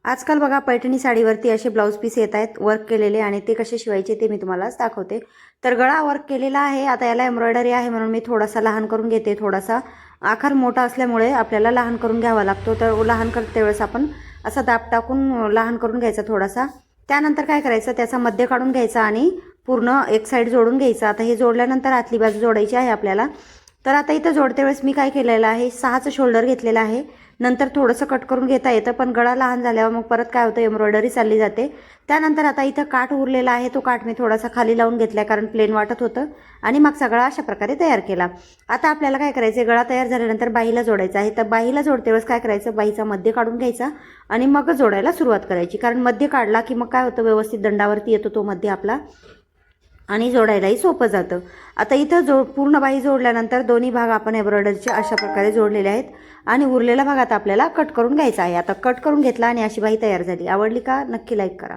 आजकाल बघा पैठणी साडीवरती असे ब्लाऊज पीस येत आहेत वर्क केलेले आणि ते कसे शिवायचे ते मी तुम्हाला दाखवते। तर गळा वर्क केलेला आहे। आता याला एम्ब्रॉयडरी आहे म्हणून मी थोडासा लहान करून घेते। थोडासा आकार मोठा असल्यामुळे आपल्याला लहान करून घ्यावा लागतो। तर लहान करते वेळेस आपण असा दाब टाकून लहान करून घ्यायचा थोडासा। त्यानंतर काय करायचं, त्याचा मध्य काढून घ्यायचा आणि पूर्ण एक साइड जोडून घ्यायचा। आता हे जोडल्यानंतर आतली बाजू जोडायची आहे आपल्याला। तर आता इथं जोडते वेळेस मी काय केलेलं आहे, 6चं शोल्डर घेतलेला आहे। नंतर थोडंसं कट करून घेता येतं, पण गळा लहान झाल्यावर मग परत काय होतं, एम्ब्रॉयडरी चालली जाते। त्यानंतर आता इथं काठ उरलेला आहे, तो काठ मी थोडासा खाली लावून घेतलाय कारण प्लेन वाटत होतं आणि मागचा गळा अशा प्रकारे तयार केला। आता आपल्याला काय करायचं, गळा तयार झाल्यानंतर बाहीला जोडायचा आहे। तर बाहीला जोडते वेळेस काय करायचं, बाहीचा मध्य काढून घ्यायचा आणि मग जोडायला सुरुवात करायची। कारण मध्य काढला की मग काय होतं, व्यवस्थित दंडावरती येतो तो मध्य आपला आणि जोडायलाही सोपं जातं। आता इथं पूर्ण बाही जोडल्यानंतर दोन्ही भाग आपण एम्ब्रॉयडरीचे अशा प्रकारे जोडलेले आहेत आणि उरलेला भाग आता आपल्याला कट करून घ्यायचा आहे। आता कट करून घेतला आणि अशी बाही तयार झाली। आवडली का? नक्की लाईक करा।